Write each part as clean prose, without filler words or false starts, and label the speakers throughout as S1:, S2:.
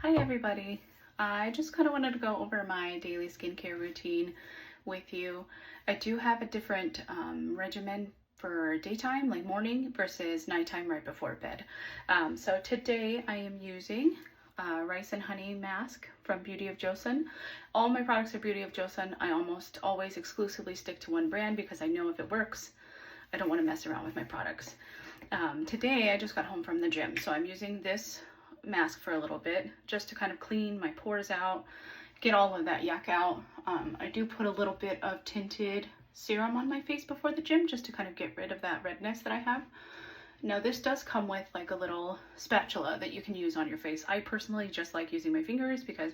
S1: Hi everybody. I just kind of wanted to go over my daily skincare routine with you. I do have a different regimen for daytime, like morning versus nighttime right before bed. So today I am using rice and honey mask from Beauty of Joseon. All my products are Beauty of Joseon. I almost always exclusively stick to one brand because I know if it works, I don't want to mess around with my products. Today I just got home from the gym, so I'm using this mask for a little bit just to kind of clean my pores out, get all of that yuck out. I do put a little bit of tinted serum on my face before the gym just to kind of get rid of that redness that I have. Now this does come with like a little spatula that you can use on your face. I personally just like using my fingers because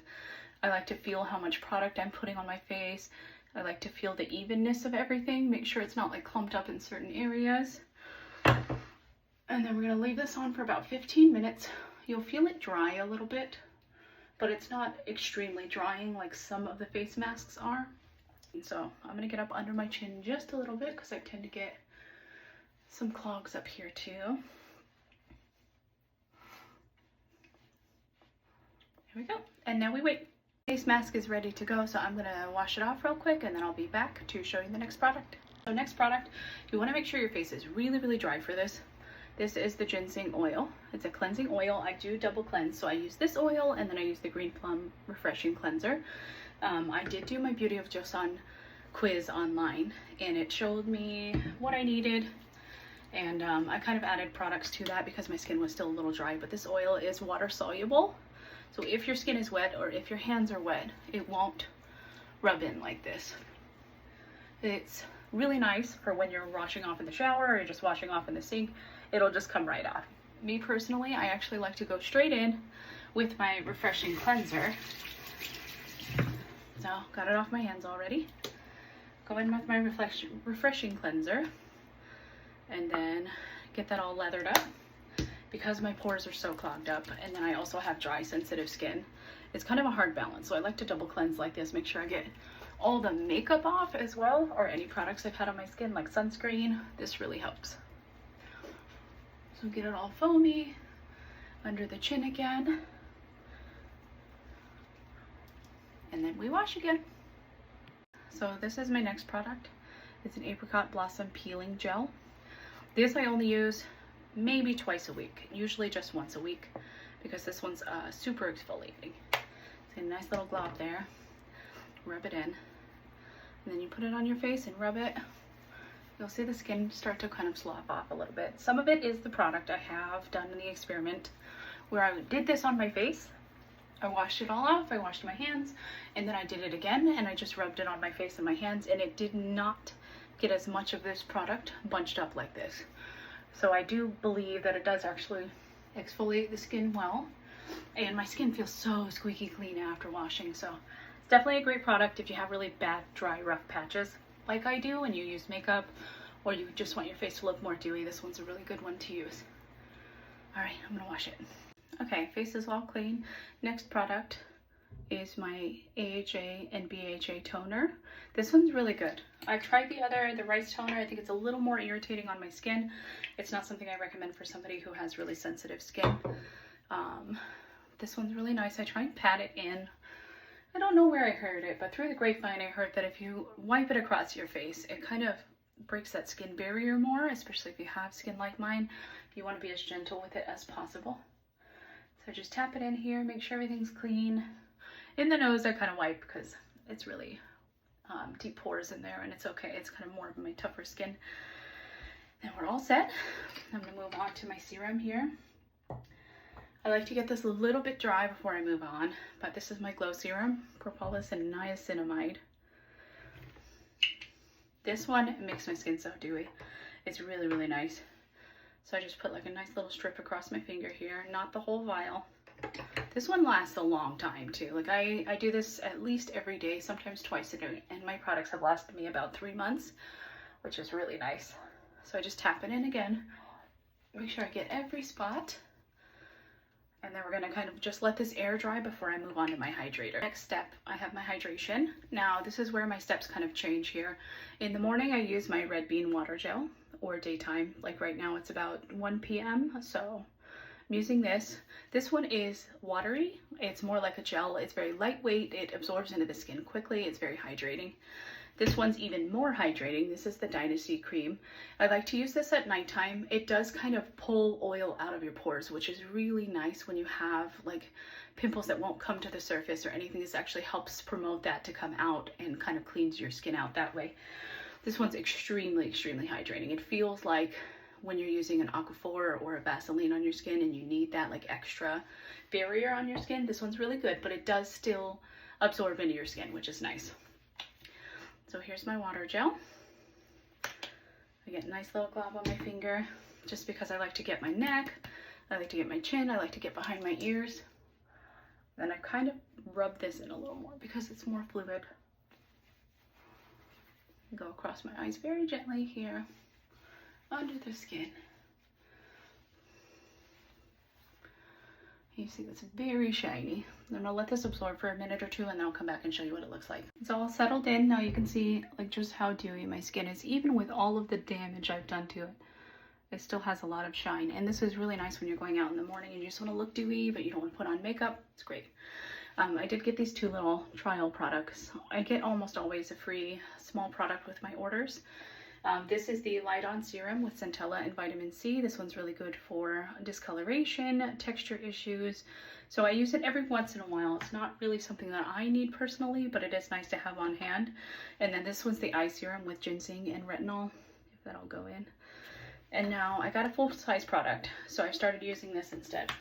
S1: I like to feel how much product I'm putting on my face. I like to feel the evenness of everything, make sure it's not like clumped up in certain areas. And then we're going to leave this on for about 15 minutes. You'll feel it dry a little bit, but it's not extremely drying like some of the face masks are. And so I'm going to get up under my chin just a little bit because I tend to get some clogs up here too. Here we go. And now we wait. Face mask is ready to go, so I'm going to wash it off real quick and then I'll be back to show you the next product. So next product, you want to make sure your face is really dry for this. This is the ginseng oil. It's a cleansing oil. I do double cleanse, so I use this oil and then I use the green plum refreshing cleanser. I did do my Beauty of Joseon quiz online and it showed me what I needed, and I kind of added products to that because my skin was still a little dry, but this oil is water soluble. So if your skin is wet or if your hands are wet, it won't rub in like this. It's really nice for when you're washing off in the shower or you're just washing off in the sink. It'll just come right off. Me personally, I actually like to go straight in with my refreshing cleanser. So got it off my hands already. Go in with my refreshing cleanser and then get that all lathered up because my pores are so clogged up, and then I also have dry sensitive skin. It's kind of a hard balance, so I like to double cleanse like this, make sure I get all the makeup off as well, or any products I've had on my skin like sunscreen. This really helps. So get it all foamy under the chin again, and then we wash again. So this is my next product. It's an apricot blossom peeling gel. This I only use maybe twice a week, usually just once a week, because this one's super exfoliating. It's a nice little glob there. Rub it in, and then you put it on your face and rub it. You'll see the skin start to kind of slough off a little bit. Some of it is the product I have done in the experiment where I did this on my face. I washed it all off, I washed my hands, and then I did it again and I just rubbed it on my face and my hands, and it did not get as much of this product bunched up like this. So I do believe that it does actually exfoliate the skin well, and my skin feels so squeaky clean after washing. So it's definitely a great product if you have really bad, dry, rough patches like I do and you use makeup, or you just want your face to look more dewy. This one's a really good one to use. All right, I'm gonna wash it. Okay, face is all clean. Next product is my AHA and BHA toner. This one's really good. I've tried the rice toner. I think it's a little more irritating on my skin. It's not something I recommend for somebody who has really sensitive skin. This one's really nice. I try and pat it in. I don't know where I heard it, but through the grapevine I heard that if you wipe it across your face, it kind of breaks that skin barrier more, especially if you have skin like mine. You want to be as gentle with it as possible. So just tap it in here, make sure everything's clean. In the nose I kind of wipe because it's really deep pores in there, and it's okay. It's kind of more of my tougher skin. Then we're all set. I'm going to move on to my serum here. I like to get this a little bit dry before I move on, but this is my glow serum, propolis and niacinamide. This one makes my skin so dewy. It's really nice. So I just put like a nice little strip across my finger here, not the whole vial. This one lasts a long time too. Like I do this at least every day, sometimes twice a day, and my products have lasted me about 3 months, which is really nice. So I just tap it in again, make sure I get every spot. And then we're going to kind of just let this air dry before I move on to my hydrator. Next step, I have my hydration. Now this is where my steps kind of change here. In the morning I use my red bean water gel, or daytime, like right now it's about 1 p.m. so I'm using this. This one is watery. It's more like a gel. It's very lightweight. It absorbs into the skin quickly. It's very hydrating. This one's even more hydrating. This is the Dynasty Cream. I like to use this at nighttime. It does kind of pull oil out of your pores, which is really nice when you have like pimples that won't come to the surface or anything. This actually helps promote that to come out and kind of cleans your skin out that way. This one's extremely, extremely hydrating. It feels like when you're using an Aquaphor or a Vaseline on your skin and you need that like extra barrier on your skin. This one's really good, but it does still absorb into your skin, which is nice. So here's my water gel. I get a nice little glob on my finger just because I like to get my neck, I like to get my chin, I like to get behind my ears. Then I kind of rub this in a little more because it's more fluid. Go across my eyes very gently here, under the skin. You see that's very shiny. I'm gonna let this absorb for a minute or two and then I'll come back and show you what it looks like. It's all settled in. Now you can see like just how dewy my skin is. Even with all of the damage I've done to it, it still has a lot of shine. And this is really nice when you're going out in the morning and you just wanna look dewy, but you don't wanna put on makeup. It's great. I did get these two little trial products. I get almost always a free small product with my orders. This is the Light On Serum with Centella and vitamin C. This one's really good for discoloration, texture issues. So I use it every once in a while. It's not really something that I need personally, but it is nice to have on hand. And then this one's the eye serum with ginseng and retinol, if that'll go in. And now I got a full-size product, so I started using this instead.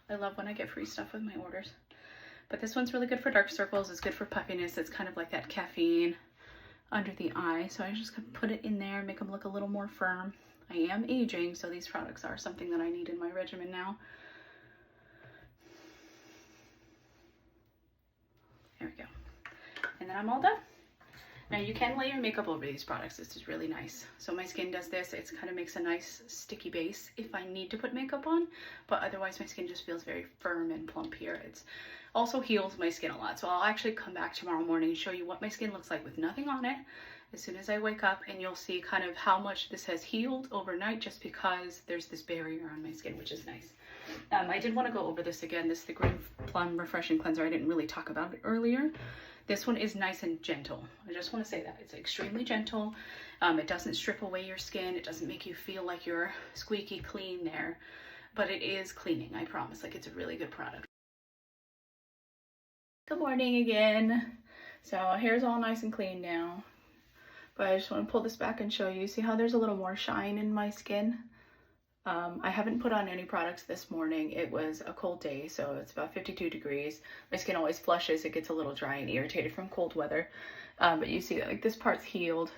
S1: I love when I get free stuff with my orders. But this one's really good for dark circles. It's good for puffiness. It's kind of like that caffeine under the eye. So I just put it in there, make them look a little more firm. I am aging, so these products are something that I need in my regimen now. There we go. And then I'm all done. Now you can lay your makeup over these products. This is really nice. So my skin does this. It kind of makes a nice sticky base if I need to put makeup on, but otherwise my skin just feels very firm and plump here. It's also heals my skin a lot. So I'll actually come back tomorrow morning and show you what my skin looks like with nothing on it as soon as I wake up, and you'll see kind of how much this has healed overnight just because there's this barrier on my skin, which is nice. I did want to go over this again. This is the Green Plum Refreshing Cleanser. I didn't really talk about it earlier. This one is nice and gentle. I just want to say that. It's extremely gentle. It doesn't strip away your skin. It doesn't make you feel like you're squeaky clean there, but it is cleaning, I promise. Like, it's a really good product. Good morning again. So hair's all nice and clean now, but I just want to pull this back and show you. See how there's a little more shine in my skin? I haven't put on any products this morning. It was a cold day, so it's about 52 degrees. My skin always flushes. It gets a little dry and irritated from cold weather. But you see, like, this part's healed.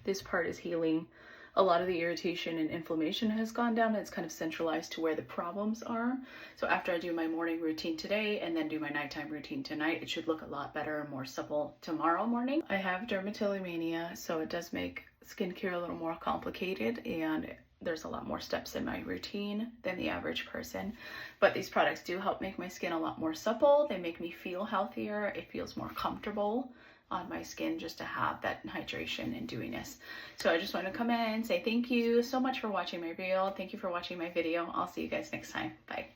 S1: This part is healing. A lot of the irritation and inflammation has gone down. It's kind of centralized to where the problems are. So after I do my morning routine today and then do my nighttime routine tonight, it should look a lot better and more supple tomorrow morning. I have dermatillomania, so it does make skincare a little more complicated, and there's a lot more steps in my routine than the average person, but these products do help make my skin a lot more supple. They make me feel healthier. It feels more comfortable on my skin just to have that hydration and dewiness. So I just want to come in and say thank you so much for watching my reel. Thank you for watching my video. I'll see you guys next time. Bye.